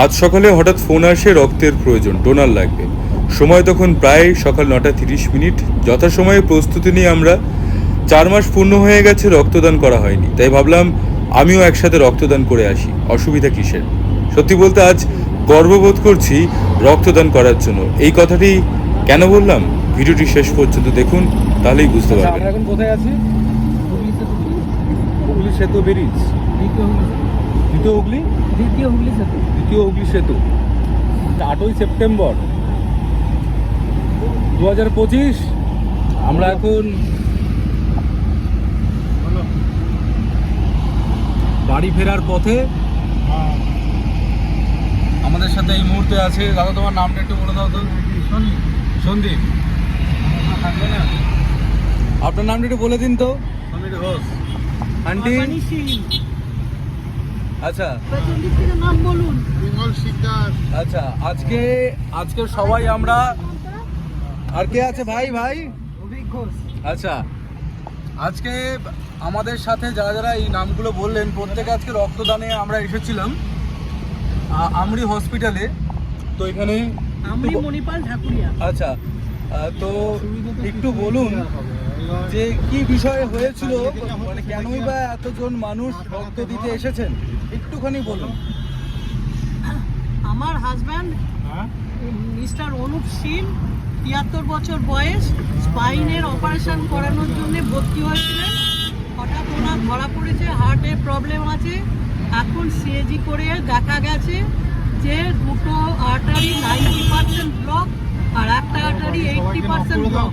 আজ সকালে হঠাৎ ফোন আসে, রক্তের প্রয়োজন, ডোনার লাগবে। সময় তখন প্রায় সকাল 9:30। যথাসময়ে প্রস্তুতি নিয়ে আমরা 4 মাস পূর্ণ হয়ে গেছে, রক্তদান করা হয়নি, তাই ভাবলাম আমিও একসাথে রক্তদান করে আসি। অসুবিধা কিসের? সত্যি বলতে আজ গর্ববোধ করছি রক্তদান করার জন্য। এই কথাটি কেন বললাম, ভিডিওটি শেষ পর্যন্ত দেখুন, তাহলেই বুঝতে পারবেন। আমরা এখন কোথায় আছি? হুগলি সেতু ব্রিজ, দ্বিতীয় হুগলি সেতু। 8ই সেপ্টেম্বর 2025। আমরা এখন বাড়ি ফেরার পথে। আমাদের সাথে এই মুহূর্তে আছে, দাদা তোমার নামটা একটু বলে দাও তো। সন্দীপ। আপনার নামটা একটু বলে দিন তো। সমীর ঘোষ। আন্টি। আচ্ছা নাম বলুন। আচ্ছা, আজকে সবাই আমরা, আর কে আছে ভাই? আচ্ছা, আজকে আমাদের সাথে যারা যারা এই নামগুলো বললেন, প্রত্যেকে আজকে রক্তদানে আমরা এসেছিলাম আমরি হসপিটালে। তো এখানে মণিপাল ঠাকুরিয়া। আচ্ছা, তো একটু বলুন যে কি বিষয় হয়েছিল, মানে কেনই বা এতজন মানুষ রক্ত দিতে এসেছেন, একটুখানি বলুন। আমার হাজব্যান্ড মিস্টার অনুপ সিং, 73 বছর বয়স, স্পাইনের অপারেশন করানোর জন্য ভর্তি হয়েছিলেন। হঠাৎ ওনার ধরা পড়েছে হার্টের প্রবলেম আছে। এখন সিএজি করে দেখা গেছে যে দুটো আর্টারি 90% ব্লক আর একটা আর্টারি 80% ব্লক।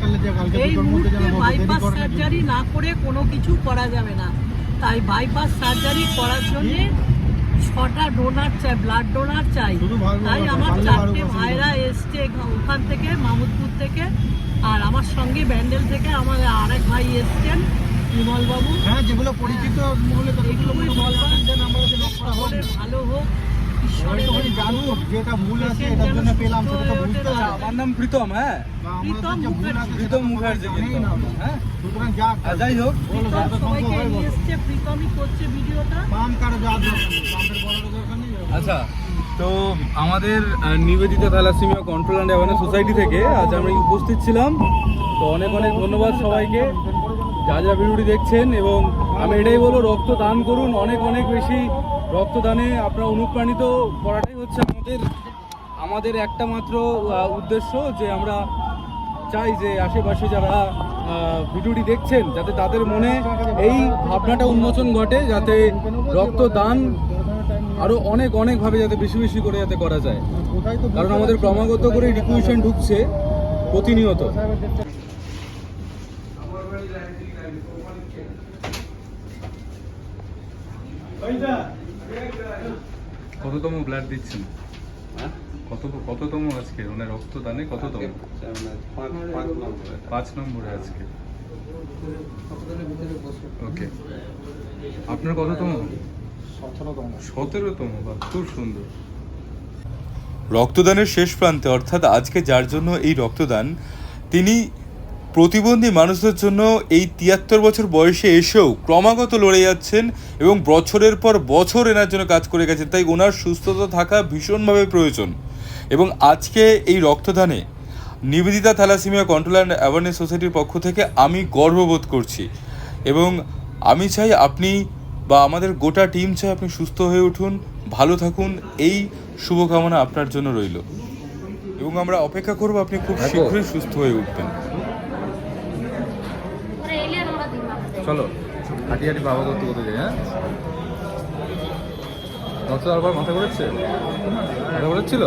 এই মুহূর্তে বাইপাস সার্জারি না করে কোনো কিছু করা যাবে না, তাই বাইপাস সার্জারি করার জন্য 6টা ডোনার চাই, ব্লাড ডোনার চাই। তাই আমার 4টে ভাইরা এসছে ওখান থেকে, মামুদপুর থেকে, আর আমার সঙ্গে ব্যান্ডেল থেকে আমার আরেক ভাই এসছেন, বিমল বাবু। হ্যাঁ, যেগুলো পরিচিত মহলে ভালো হোক, জানুক যেটা ভুল আছে, এটার জন্য পেলাম সেটা তো বুঝতে হবে। আমার নাম প্রীতম। হ্যাঁ, প্রীতম মুখার্জি। হ্যাঁ, সুতরাং যাক, যাই হোক, সবাইকে নিয়ে এসছে, প্রীতমই করছে ভিডিওটা। পাম কারো যাওয়ার দরকার নেই, পাম্পের বড় দরকার নেই। আচ্ছা, তো আমাদের Nivedita thalassemia control and awareness society থেকে আজ আমরা উপস্থিত ছিলাম। তো অনেক অনেক ধন্যবাদ সবাইকে যারা ভিডিওটি দেখছেন, এবং আমি এটাই বলবো, রক্ত দান করুন, অনেক অনেক বেশি রক্তদানে আপনারা অনুপ্রাণিত করাটাই হচ্ছে আমাদের একটা মাত্র উদ্দেশ্য, যে আমরা চাই যে আশেপাশে যারা ভিডিওটি দেখছেন যাতে তাদের মনে এই ভাবনাটা উন্মোচন ঘটে, যাতে রক্তদান আরও অনেক অনেকভাবে যাতে বেশি বেশি করে যাতে করা যায়। কারণ আমাদের ক্রমাগত করে রিকুইশন ঢুকছে প্রতিনিয়ত। কততম ব্লাড দিচ্ছেন? কততম আজকে, মানে রক্তদানে কততম? 5 নম্বরে আজকে। ওকে, আপনার কততম? 17তম। খুব সুন্দর। রক্তদানের শেষ প্রান্তে, অর্থাৎ আজকে যার জন্য এই রক্তদান, তিনি প্রতিবন্ধী মানুষদের জন্য এই 73 বছর বয়সে এসেও ক্রমাগত লড়ে যাচ্ছেন এবং বছরের পর বছর এনার জন্য কাজ করে গেছেন। তাই ওনার সুস্থতা থাকা ভীষণভাবে প্রয়োজন। এবং আজকে এই রক্তদানে Nivedita thalassemia control and awareness সোসাইটির পক্ষ থেকে আমি গর্ববোধ করছি, এবং আমি চাই আপনি বা আমাদের গোটা টিম চাই আপনি সুস্থ হয়ে উঠুন, ভালো থাকুন। এই শুভকামনা আপনার জন্য রইল, এবং আমরা অপেক্ষা করব আপনি খুব শীঘ্রই সুস্থ হয়ে উঠবেন। চলো হাঁটি হাঁটি বাবা করতে করতে যাই। হ্যাঁ, রক্ত দেওয়ার পর মাথা ঘুরেছিল,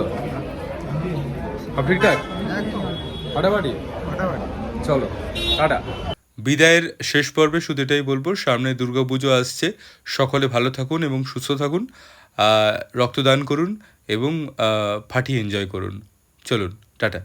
সব ঠিকঠাক, ফাটাফাটি। চলো টাটা। বিদায়ের শেষ পর্বে শুধু এটাই বলবো, সামনে দুর্গাপুজো আসছে, সকলে ভালো থাকুন এবং সুস্থ থাকুন, রক্তদান করুন এবং ফাটিয়ে এনজয় করুন। চলুন, টাটা।